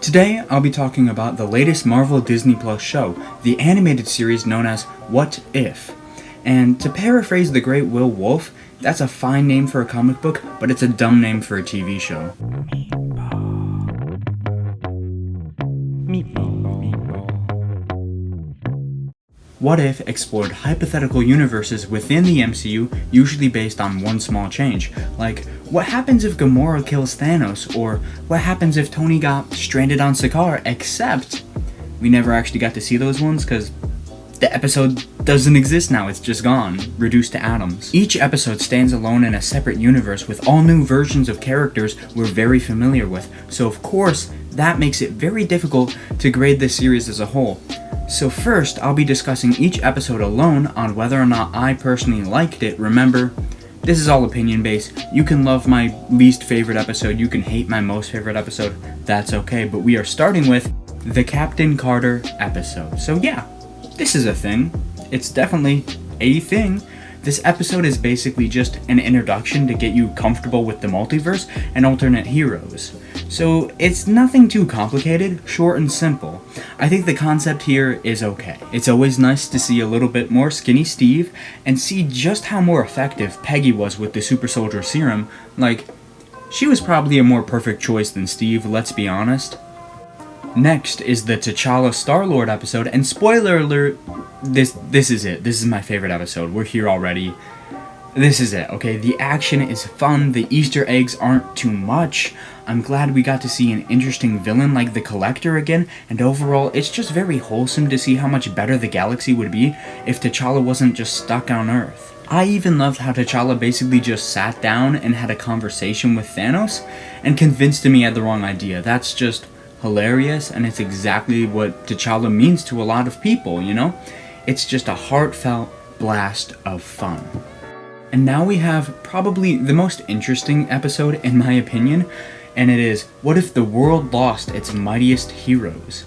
Today, I'll be talking about the latest Marvel Disney Plus show, the animated series known as What If? And to paraphrase the great Will Wolf, that's a fine name for a comic book, but it's a dumb name for a TV show. What If explored hypothetical universes within the MCU, usually based on one small change, like what happens if Gamora kills Thanos, or what happens if Tony got stranded on Sakaar, except we never actually got to see those ones because the episode doesn't exist now, it's just gone, reduced to atoms. Each episode stands alone in a separate universe with all new versions of characters we're very familiar with, so of course that makes it very difficult to grade this series as a whole. So first, I'll be discussing each episode alone on whether or not I personally liked it. Remember, this is all opinion based. You can love my least favorite episode, you can hate my most favorite episode, that's okay, but we are starting with the Captain Carter episode. So yeah, this is a thing. It's definitely a thing. This episode is basically just an introduction to get you comfortable with the multiverse and alternate heroes. So it's nothing too complicated, short and simple. I think the concept here is okay. It's always nice to see a little bit more skinny Steve and see just how more effective Peggy was with the super soldier serum. Like, she was probably a more perfect choice than Steve, let's be honest. Next is the T'Challa Star-Lord episode, and spoiler alert, this is it. This is my favorite episode. We're here already. This is it, okay? The action is fun, the Easter eggs aren't too much. I'm glad we got to see an interesting villain like the Collector again, and overall, it's just very wholesome to see how much better the galaxy would be if T'Challa wasn't just stuck on Earth. I even loved how T'Challa basically just sat down and had a conversation with Thanos, and convinced him he had the wrong idea. That's just hilarious, and it's exactly what T'Challa means to a lot of people, you know? It's just a heartfelt blast of fun. And now we have probably the most interesting episode in my opinion, and it is, what if the world lost its mightiest heroes?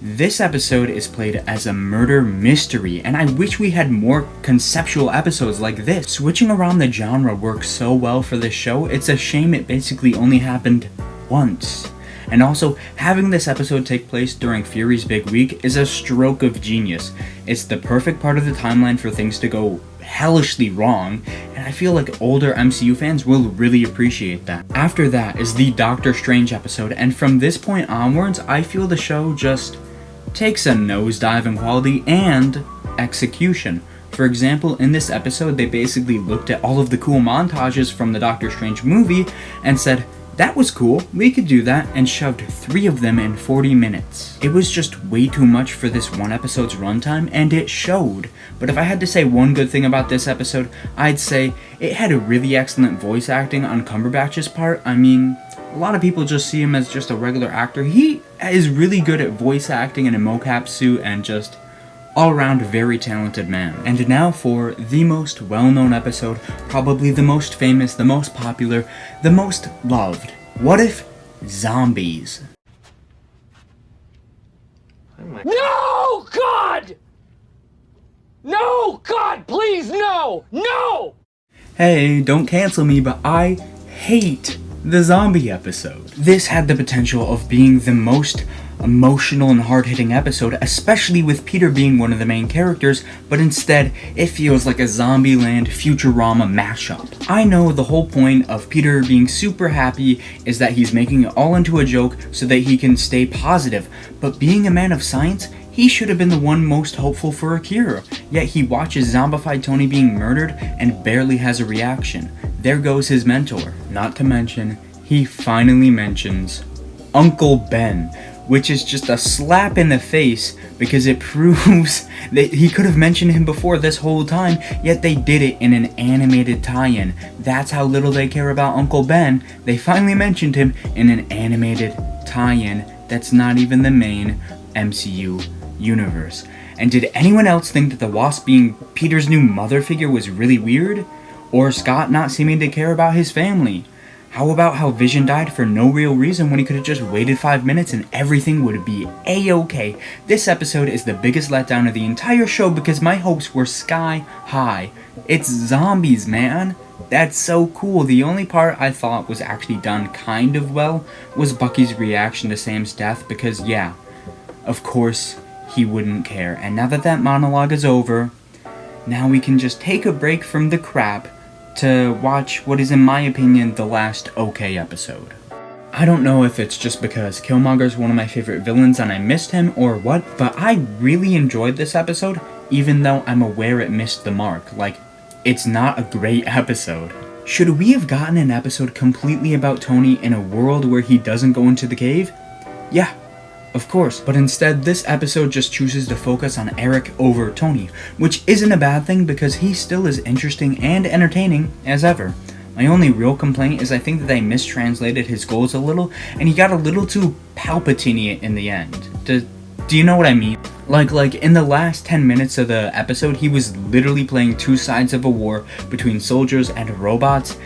This episode is played as a murder mystery, and I wish we had more conceptual episodes like this. Switching around the genre works so well for this show, it's a shame it basically only happened once. And also, having this episode take place during Fury's big week is a stroke of genius. It's the perfect part of the timeline for things to go hellishly wrong, and I feel like older MCU fans will really appreciate that. After that is the Doctor Strange episode, and from this point onwards, I feel the show just takes a nosedive in quality and execution. For example, in this episode, they basically looked at all of the cool montages from the Doctor Strange movie and said, that was cool, we could do that, and shoved 3 of them in 40 minutes. It was just way too much for this one episode's runtime, and it showed. But if I had to say one good thing about this episode, I'd say it had a really excellent voice acting on Cumberbatch's part. I mean, a lot of people just see him as just a regular actor. He is really good at voice acting in a mocap suit and just all-around very talented man. And now for the most well-known episode, probably the most famous, the most popular, the most loved. What if zombies? No, God! No, God, please, no! No! Hey, don't cancel me, but I hate the zombie episode. This had the potential of being the most emotional and hard-hitting episode, especially with Peter being one of the main characters, but instead, it feels like a Zombieland Futurama mashup. I know the whole point of Peter being super happy is that he's making it all into a joke so that he can stay positive, but being a man of science, he should have been the one most hopeful for a cure, yet he watches zombified Tony being murdered and barely has a reaction. There goes his mentor. Not to mention, he finally mentions Uncle Ben, which is just a slap in the face because it proves that he could have mentioned him before this whole time, yet they did it in an animated tie-in. That's how little they care about Uncle Ben. They finally mentioned him in an animated tie-in that's not even the main MCU universe. And did anyone else think that the Wasp being Peter's new mother figure was really weird? Or Scott not seeming to care about his family? How about how Vision died for no real reason when he could have just waited 5 minutes and everything would be a-okay? This episode is the biggest letdown of the entire show because my hopes were sky high. It's zombies, man. That's so cool. The only part I thought was actually done kind of well was Bucky's reaction to Sam's death, because yeah, of course he wouldn't care. And now that that monologue is over, now we can just take a break from the crap to watch what is, in my opinion, the last okay episode. I don't know if it's just because Killmonger's one of my favorite villains and I missed him or what, but I really enjoyed this episode, even though I'm aware it missed the mark. Like, it's not a great episode. Should we have gotten an episode completely about Tony in a world where he doesn't go into the cave? Yeah, of course. But instead, this episode just chooses to focus on Eric over Tony, which isn't a bad thing because he still is interesting and entertaining as ever. My only real complaint is I think that they mistranslated his goals a little, and he got a little too Palpatine in the end. Do you know what I mean? Like in the last 10 minutes of the episode, he was literally playing two sides of a war between soldiers and robots.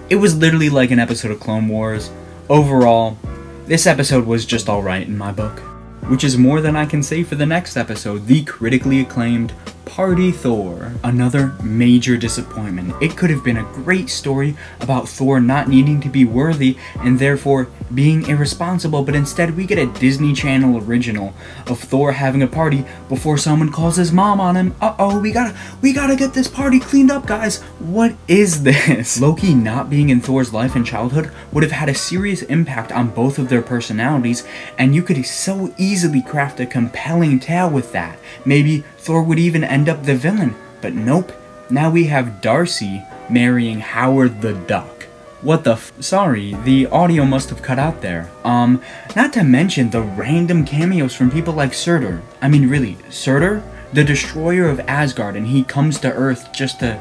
It was literally like an episode of Clone Wars. Overall, this episode was just alright in my book. Which is more than I can say for the next episode, the critically acclaimed Party Thor. Another major disappointment. It could have been a great story about Thor not needing to be worthy and therefore being irresponsible, but instead we get a Disney Channel original of Thor having a party before someone calls his mom on him. Uh-oh, we gotta get this party cleaned up, guys. What is this? Loki not being in Thor's life and childhood would have had a serious impact on both of their personalities, and you could so easily craft a compelling tale with that. Maybe Thor would even end up the villain, but nope. Now we have Darcy marrying Howard the Duck. What the sorry, the audio must have cut out there. Not to mention the random cameos from people like Surtur. I mean, really, Surtur? The destroyer of Asgard, and he comes to Earth just to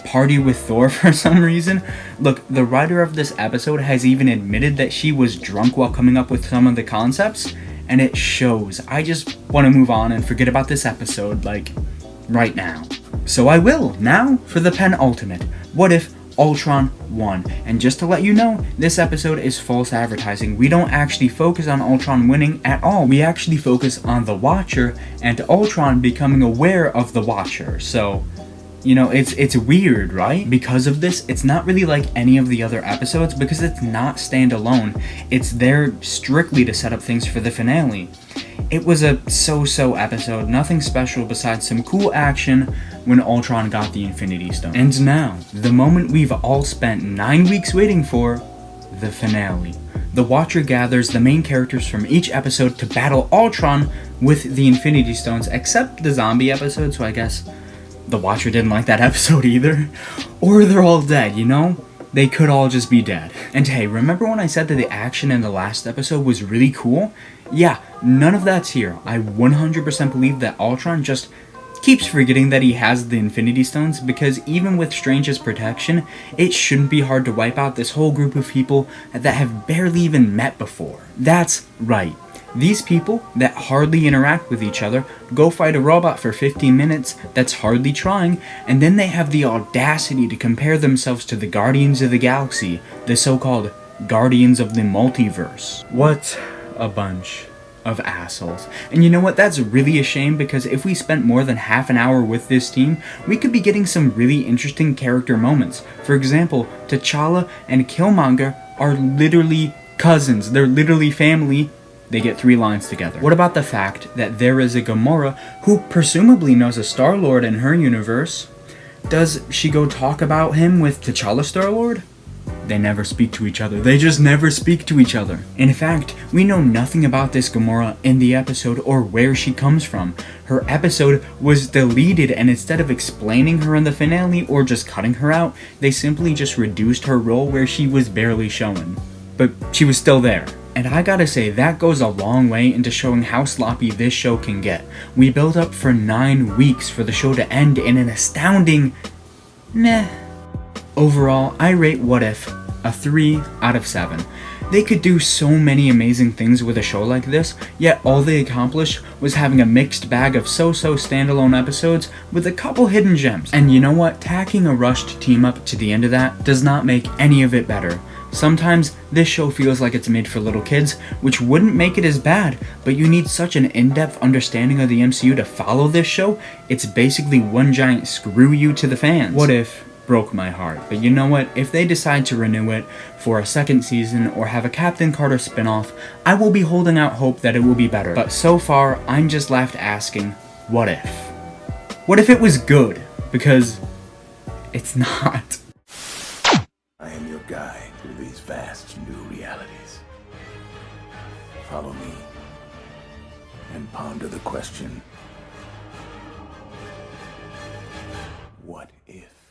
party with Thor for some reason. Look, the writer of this episode has even admitted that she was drunk while coming up with some of the concepts, and it shows. I just want to move on and forget about this episode, like, right now. So I will, now, for the penultimate. What if Ultron won? And just to let you know, this episode is false advertising. We don't actually focus on Ultron winning at all. We actually focus on the Watcher and Ultron becoming aware of the Watcher. So, you know, it's weird, right? Because of this, it's not really like any of the other episodes because it's not standalone. It's there strictly to set up things for the finale. It was a so-so episode, nothing special besides some cool action when Ultron got the Infinity Stone. And now, the moment we've all spent 9 weeks waiting for, the finale. The Watcher gathers the main characters from each episode to battle Ultron with the Infinity Stones, except the zombie episode, so I guess the Watcher didn't like that episode either. Or they're all dead, you know? They could all just be dead. And hey, remember when I said that the action in the last episode was really cool? Yeah, none of that's here. I 100% believe that Ultron just keeps forgetting that he has the Infinity Stones, because even with Strange's protection, it shouldn't be hard to wipe out this whole group of people that have barely even met before. That's right. These people that hardly interact with each other go fight a robot for 15 minutes that's hardly trying, and then they have the audacity to compare themselves to the Guardians of the Galaxy, the so-called Guardians of the Multiverse. What a bunch of assholes. And you know what? That's really a shame, because if we spent more than half an hour with this team, we could be getting some really interesting character moments. For example, T'Challa and Killmonger are literally cousins. They're literally family. They get 3 lines together. What about the fact that there is a Gamora who presumably knows a Star-Lord in her universe? Does she go talk about him with T'Challa Star-Lord? They never speak to each other. They just never speak to each other. In fact, we know nothing about this Gamora in the episode or where she comes from. Her episode was deleted, and instead of explaining her in the finale or just cutting her out, they simply just reduced her role where she was barely shown. But she was still there. And I gotta say, that goes a long way into showing how sloppy this show can get. We built up for 9 weeks for the show to end in an astounding meh. Overall, I rate What If a 3 out of 7. They could do so many amazing things with a show like this, yet all they accomplished was having a mixed bag of so-so standalone episodes with a couple hidden gems. And you know what? Tacking a rushed team up to the end of that does not make any of it better. Sometimes this show feels like it's made for little kids, which wouldn't make it as bad, but you need such an in-depth understanding of the MCU to follow this show. It's basically one giant screw you to the fans. What if broke my heart. But you know what? If they decide to renew it for a second season or have a Captain Carter spin-off, I will be holding out hope that it will be better. But so far, I'm just left asking, what if? What if it was good? Because it's not. I am your guide through these vast new realities. Follow me and ponder the question, what if?